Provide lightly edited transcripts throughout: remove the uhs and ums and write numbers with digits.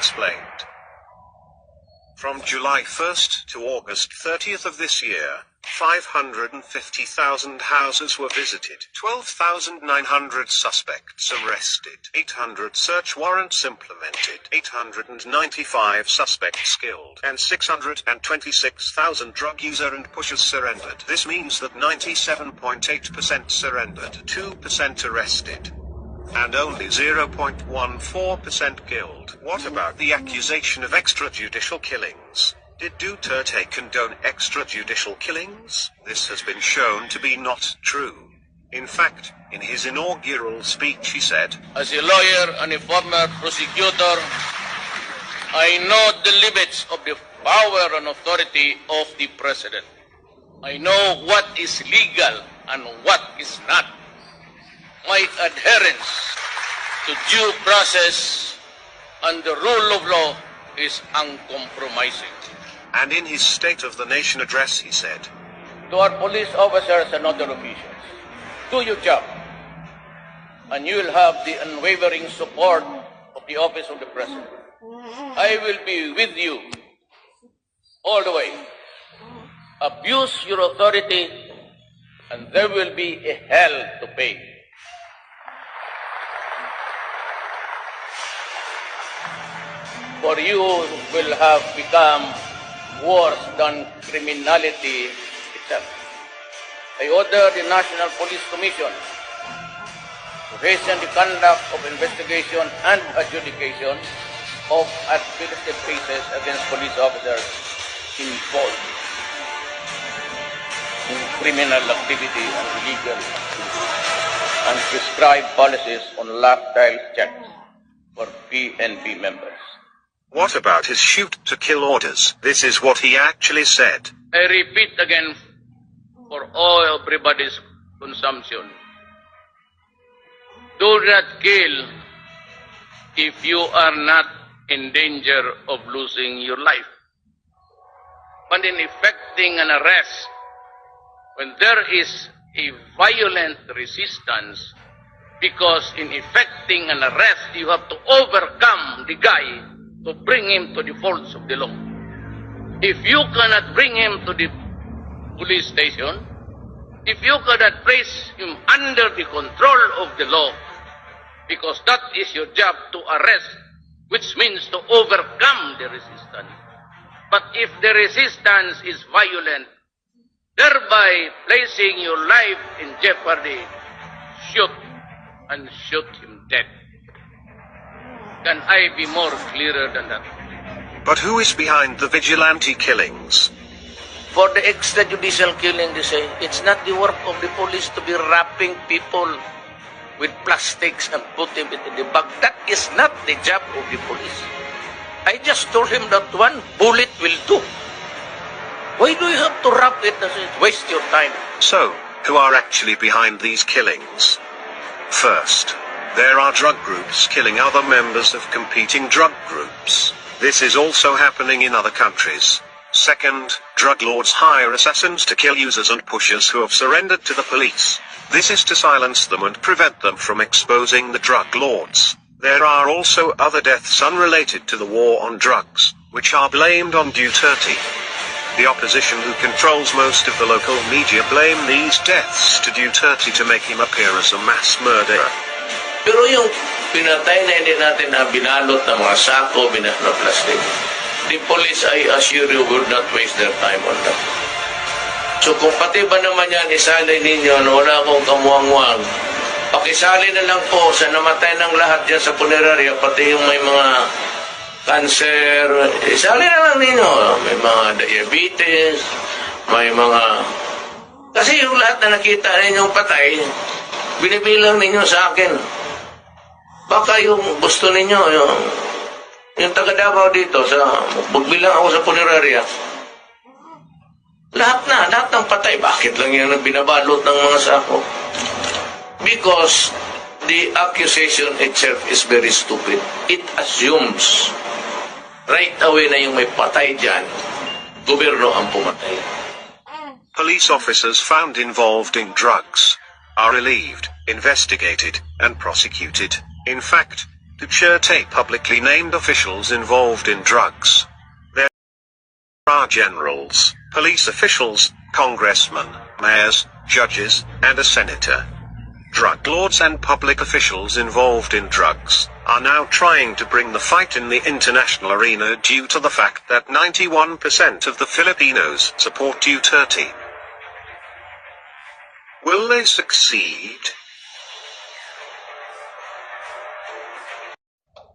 explained. From July 1st to August 30th of this year, 550,000 houses were visited, 12,900 suspects arrested, 800 search warrants implemented, 895 suspects killed, and 626,000 drug users and pushers surrendered. This means that 97.8% surrendered, 2% arrested, and only 0.14% killed. What about the accusation of extrajudicial killings? Did Duterte condone extrajudicial killings? This has been shown to be not true. In fact, in his inaugural speech he said, "As a lawyer and a former prosecutor, I know the limits of the power and authority of the President. I know what is legal and what is not. My adherence to due process and the rule of law is uncompromising." And in his State of the Nation address he said, To our police officers and other officials, do your job, and you will have the unwavering support of the Office of the President. I will be with you all the way. Abuse your authority, and there will be a hell to pay. For you will have become worse than criminality itself. I order the National Police Commission to hasten the conduct of investigation and adjudication of administrative cases against police officers involved in criminal activity and illegal activity, and prescribe policies on lifestyle checks for PNP members. What about his shoot-to-kill orders? This is what he actually said. I repeat again for all everybody's consumption. Do not kill if you are not in danger of losing your life. But in effecting an arrest, when there is a violent resistance, because in effecting an arrest, you have to overcome the guy to bring him to the folds of the law. If you cannot bring him to the police station, if you cannot place him under the control of the law, because that is your job to arrest, which means to overcome the resistance. But if the resistance is violent, thereby placing your life in jeopardy, shoot and shoot him dead. Can I be more clearer than that? But who is behind the vigilante killings? For the extrajudicial killing, they say, it's not the work of the police to be wrapping people with plastics and put them in the bag. That is not the job of the police. I just told him that one bullet will do. Why do you have to wrap it? Waste your time. So, who are actually behind these killings? First, there are drug groups killing other members of competing drug groups. This is also happening in other countries. Second, drug lords hire assassins to kill users and pushers who have surrendered to the police. This is to silence them and prevent them from exposing the drug lords. There are also other deaths unrelated to the war on drugs, which are blamed on Duterte. The opposition who controls most of the local media blame these deaths to Duterte to make him appear as a mass murderer. Pero yung pinatay na hindi natin na binalot ng mga sako, binalot na plastic, the police, I assure you, will not waste their time on that. So kung pati ba naman yan, isali ninyo, wala akong kamuang-muang, pakisali na lang po sa namatay ng lahat dyan sa punerarya, pati yung may mga cancer, isali na lang ninyo. May mga diabetes, may mga... Kasi yung lahat na nakita ninyong patay, binibilang ninyo sa akin. Baka yung gusto ninyo, yung taga-Davao dito, magbilang ako sa punerarya, lahat ng patay. Bakit lang yan ang binabalot ng mga sako? Because the accusation itself is very stupid. It assumes right away na yung may patay dyan, gobyerno ang pumatay. Police officers found involved in drugs are relieved, investigated, and prosecuted. In fact, Duterte publicly named officials involved in drugs. There are generals, police officials, congressmen, mayors, judges, and a senator. Drug lords and public officials involved in drugs are now trying to bring the fight in the international arena due to the fact that 91% of the Filipinos support Duterte. Will they succeed?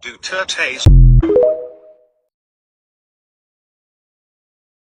Duterte's